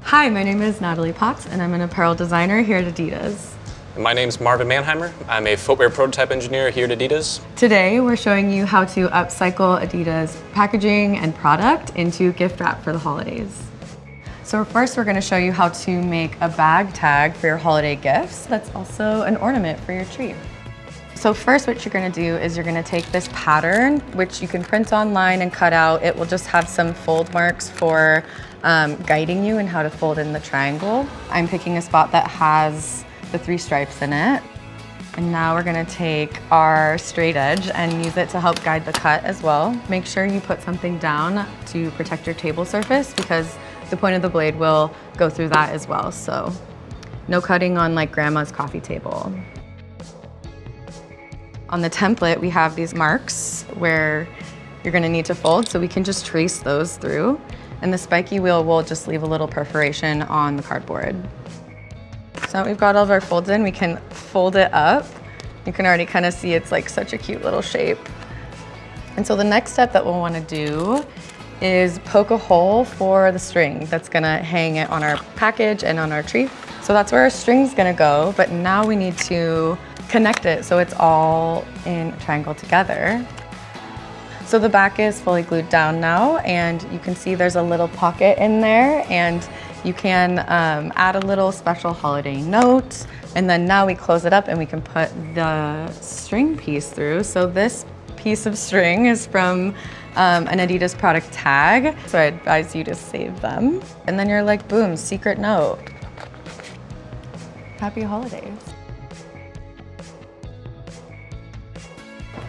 Hi, my name is Natalie Potts, and I'm an apparel designer here at Adidas. My name's Marvin Manheimer. I'm a footwear prototype engineer here at Adidas. Today, we're showing you how to upcycle Adidas packaging and product into gift wrap for the holidays. So first, we're going to show you how to make a bag tag for your holiday gifts that's also an ornament for your tree. So first, what you're going to do is you're going to take this pattern, which you can print online and cut out. It will just have some fold marks for guiding you in how to fold in the triangle. I'm picking a spot that has the 3 stripes in it. And now we're going to take our straight edge and use it to help guide the cut as well. Make sure you put something down to protect your table surface because the point of the blade will go through that as well. So no cutting on like grandma's coffee table. On the template, we have these marks where you're going to need to fold, so we can just trace those through. And the spiky wheel will just leave a little perforation on the cardboard. So we've got all of our folds in, we can fold it up. You can already kind of see it's like such a cute little shape. And so the next step that we'll want to do is poke a hole for the string that's going to hang it on our package and on our tree. So that's where our string's going to go, but now we need to connect it so it's all in a triangle together. So the back is fully glued down now, and you can see there's a little pocket in there, and you can add a little special holiday note. And then now we close it up and we can put the string piece through. So this piece of string is from an Adidas product tag. So I advise you to save them. And then you're like, boom, secret note. Happy holidays.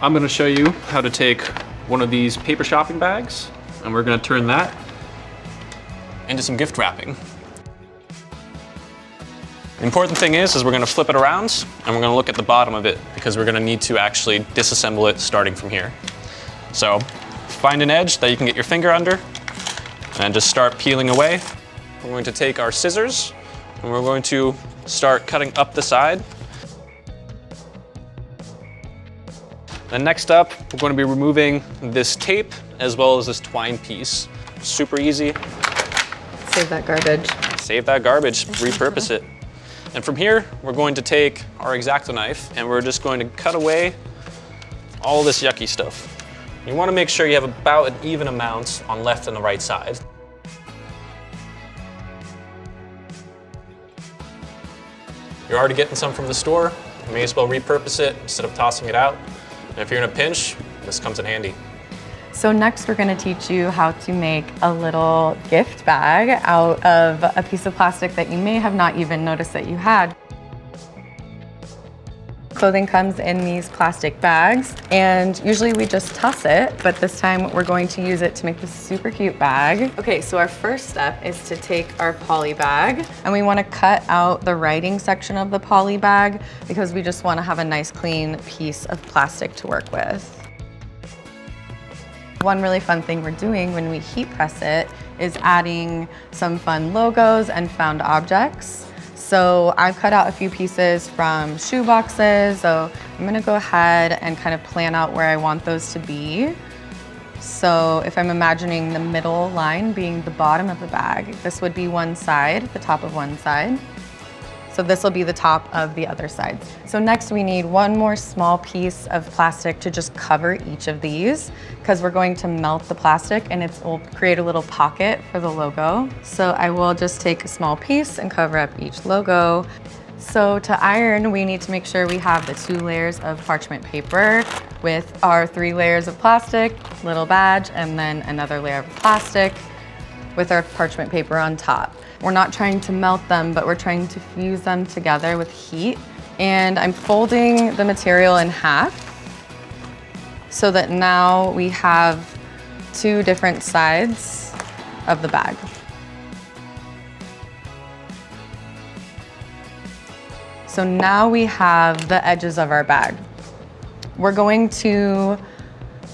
I'm going to show you how to take one of these paper shopping bags, and we're going to turn that into some gift wrapping. The important thing is we're going to flip it around and we're going to look at the bottom of it because we're going to need to actually disassemble it starting from here. So find an edge that you can get your finger under and just start peeling away. We're going to take our scissors and we're going to start cutting up the side. Then next up, we're going to be removing this tape as well as this twine piece. Super easy. Save that garbage. Save that garbage, repurpose it. And from here, we're going to take our X-Acto knife and we're just going to cut away all this yucky stuff. You want to make sure you have about an even amount on left and the right side. You're already getting some from the store. You may as well repurpose it instead of tossing it out. And if you're in a pinch, this comes in handy. So next we're going to teach you how to make a little gift bag out of a piece of plastic that you may have not even noticed that you had. Clothing comes in these plastic bags, and usually we just toss it, but this time we're going to use it to make this super cute bag. Okay, so our first step is to take our poly bag, and we want to cut out the writing section of the poly bag because we just want to have a nice clean piece of plastic to work with. One really fun thing we're doing when we heat press it is adding some fun logos and found objects. So I've cut out a few pieces from shoe boxes, so I'm gonna go ahead and kind of plan out where I want those to be. So if I'm imagining the middle line being the bottom of the bag, this would be one side, the top of one side. So this will be the top of the other sides. So next we need one more small piece of plastic to just cover each of these because we're going to melt the plastic and it will create a little pocket for the logo. So I will just take a small piece and cover up each logo. So to iron, we need to make sure we have the 2 layers of parchment paper with our 3 layers of plastic, little badge, and then another layer of plastic with our parchment paper on top. We're not trying to melt them, but we're trying to fuse them together with heat. And I'm folding the material in half so that now we have 2 different sides of the bag. So now we have the edges of our bag. We're going to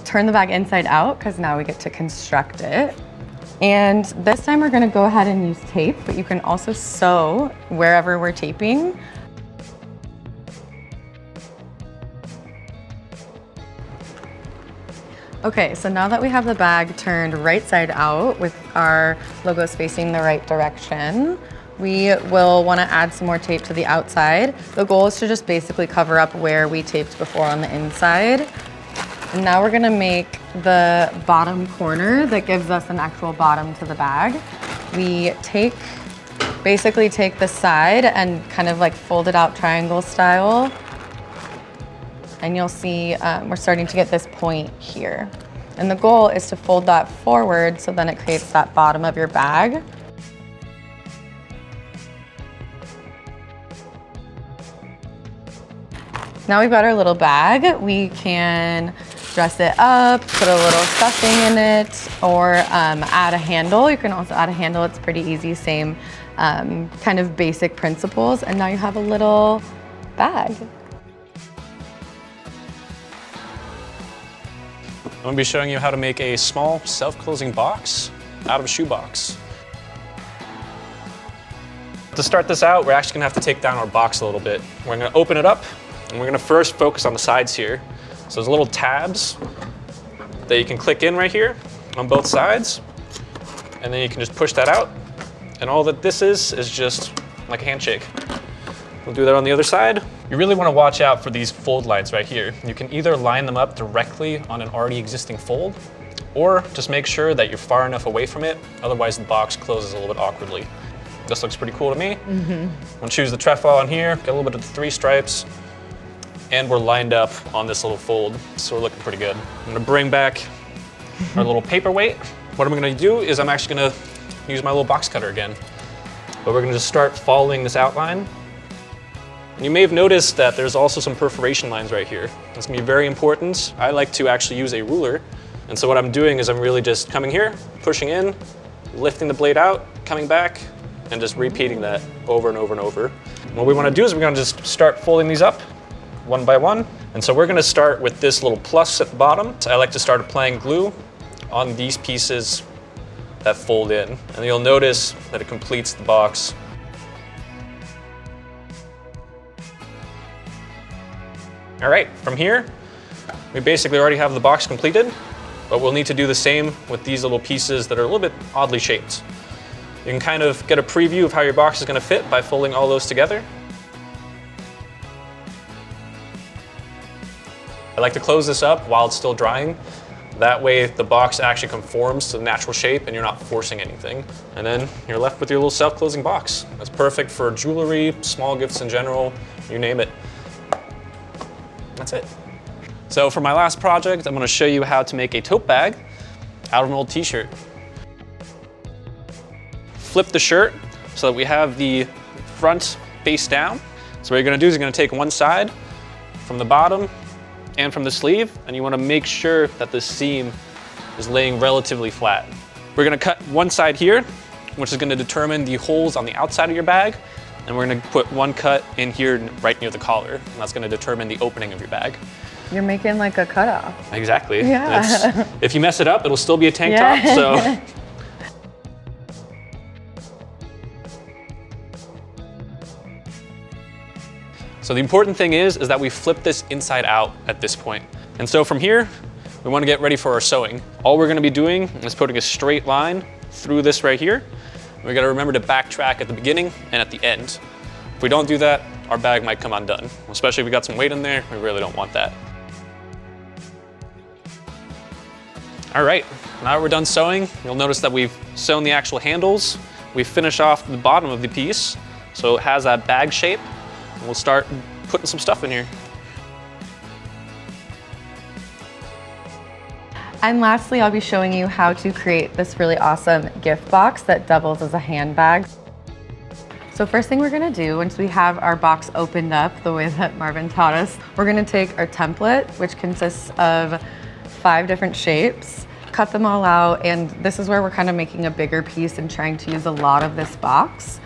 turn the bag inside out because now we get to construct it. And this time we're gonna go ahead and use tape, but you can also sew wherever we're taping. Okay, so now that we have the bag turned right side out with our logos facing the right direction, we will want to add some more tape to the outside. The goal is to just basically cover up where we taped before on the inside. And now we're gonna make the bottom corner that gives us an actual bottom to the bag. We basically take the side and kind of like fold it out triangle style. And you'll see we're starting to get this point here. And the goal is to fold that forward so then it creates that bottom of your bag. Now we've got our little bag. We can dress it up, put a little stuffing in it, or add a handle. You can also add a handle, it's pretty easy, same kind of basic principles. And now you have a little bag. I'm gonna be showing you how to make a small self-closing box out of a shoebox. To start this out, we're actually gonna have to take down our box a little bit. We're gonna open it up, and we're gonna first focus on the sides here. So there's little tabs that you can click in right here on both sides, and then you can just push that out. And all that this is just like a handshake. We'll do that on the other side. You really want to watch out for these fold lines right here. You can either line them up directly on an already existing fold, or just make sure that you're far enough away from it, otherwise the box closes a little bit awkwardly. This looks pretty cool to me. I'm gonna choose the trefoil on here, get a little bit of the 3 stripes, and we're lined up on this little fold, so we're looking pretty good. I'm gonna bring back our little paperweight. What I'm gonna do is I'm actually gonna use my little box cutter again. But we're gonna just start following this outline. You may have noticed that there's also some perforation lines right here. It's gonna be very important. I like to actually use a ruler. And so what I'm doing is I'm really just coming here, pushing in, lifting the blade out, coming back, and just repeating that over and over and over. And what we wanna do is we're gonna just start folding these up one by one. And so we're gonna start with this little plus at the bottom. So I like to start applying glue on these pieces that fold in. And you'll notice that it completes the box. All right, from here, we basically already have the box completed, but we'll need to do the same with these little pieces that are a little bit oddly shaped. You can kind of get a preview of how your box is gonna fit by folding all those together. I like to close this up while it's still drying. That way the box actually conforms to the natural shape and you're not forcing anything. And then you're left with your little self-closing box. That's perfect for jewelry, small gifts in general, you name it. That's it. So for my last project, I'm gonna show you how to make a tote bag out of an old t-shirt. Flip the shirt so that we have the front face down. So what you're gonna do is you're gonna take one side from the bottom and from the sleeve, and you wanna make sure that the seam is laying relatively flat. We're gonna cut one side here, which is gonna determine the holes on the outside of your bag, and we're gonna put one cut in here right near the collar, and that's gonna determine the opening of your bag. You're making like a cutoff. Exactly. Yeah. If you mess it up, it'll still be a tank top, so. So the important thing is that we flip this inside out at this point. And so from here, we wanna get ready for our sewing. All we're gonna be doing is putting a straight line through this right here. We gotta remember to backtrack at the beginning and at the end. If we don't do that, our bag might come undone, especially if we got some weight in there. We really don't want that. All right, now that we're done sewing, you'll notice that we've sewn the actual handles. We've finished off the bottom of the piece, so it has that bag shape. And we'll start putting some stuff in here. And lastly, I'll be showing you how to create this really awesome gift box that doubles as a handbag. So first thing we're gonna do, once we have our box opened up the way that Marvin taught us, we're gonna take our template, which consists of 5 different shapes, cut them all out, and this is where we're kind of making a bigger piece and trying to use a lot of this box.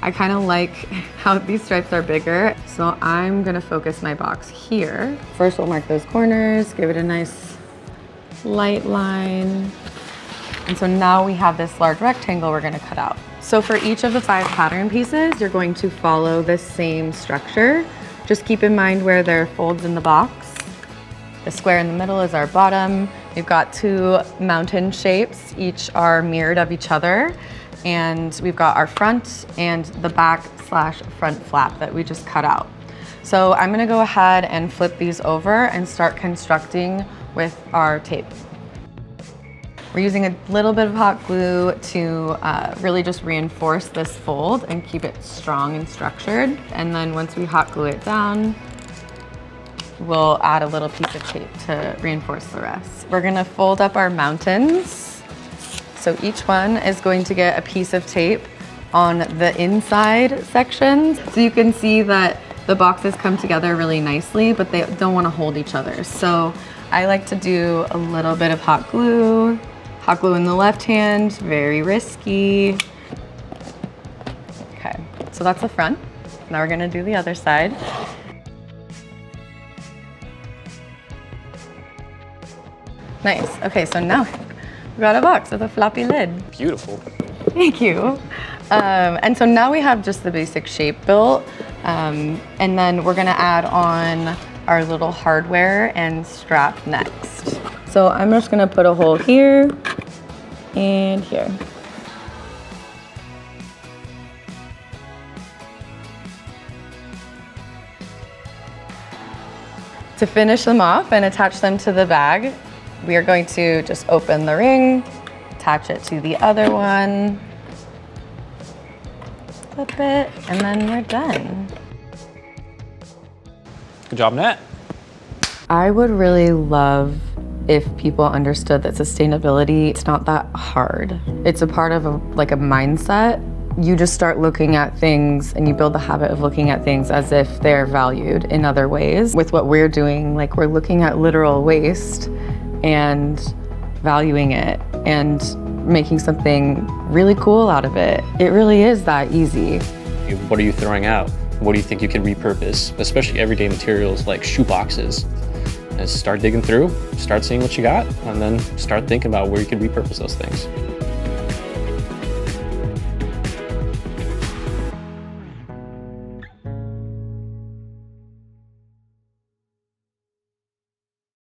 I kind of like how these stripes are bigger, so I'm gonna focus my box here. First we'll mark those corners, give it a nice light line. And so now we have this large rectangle we're gonna cut out. So for each of the 5 pattern pieces, you're going to follow the same structure. Just keep in mind where there are folds in the box. The square in the middle is our bottom. We've got two mountain shapes, each are mirrored of each other. And we've got our front and the back / front flap that we just cut out. So I'm gonna go ahead and flip these over and start constructing with our tape. We're using a little bit of hot glue to really just reinforce this fold and keep it strong and structured. And then once we hot glue it down, we'll add a little piece of tape to reinforce the rest. We're gonna fold up our mountains. So each one is going to get a piece of tape on the inside sections. So you can see that the boxes come together really nicely, but they don't want to hold each other. So I like to do a little bit of hot glue. Hot glue in the left hand, very risky. Okay, so that's the front. Now we're gonna do the other side. Nice, okay, so now we got a box with a floppy lid. Beautiful. Thank you. And so now we have just the basic shape built. And then we're gonna add on our little hardware and strap next. So I'm just gonna put a hole here and here. To finish them off and attach them to the bag, we are going to just open the ring, attach it to the other one, flip it, and then we're done. Good job, Nat. I would really love if people understood that sustainability, it's not that hard. It's a part of a mindset. You just start looking at things and you build the habit of looking at things as if they're valued in other ways. With what we're doing, like we're looking at literal waste and valuing it and making something really cool out of it. It really is that easy. What are you throwing out? What do you think you can repurpose? Especially everyday materials like shoe boxes. And start digging through, start seeing what you got, and then start thinking about where you can repurpose those things.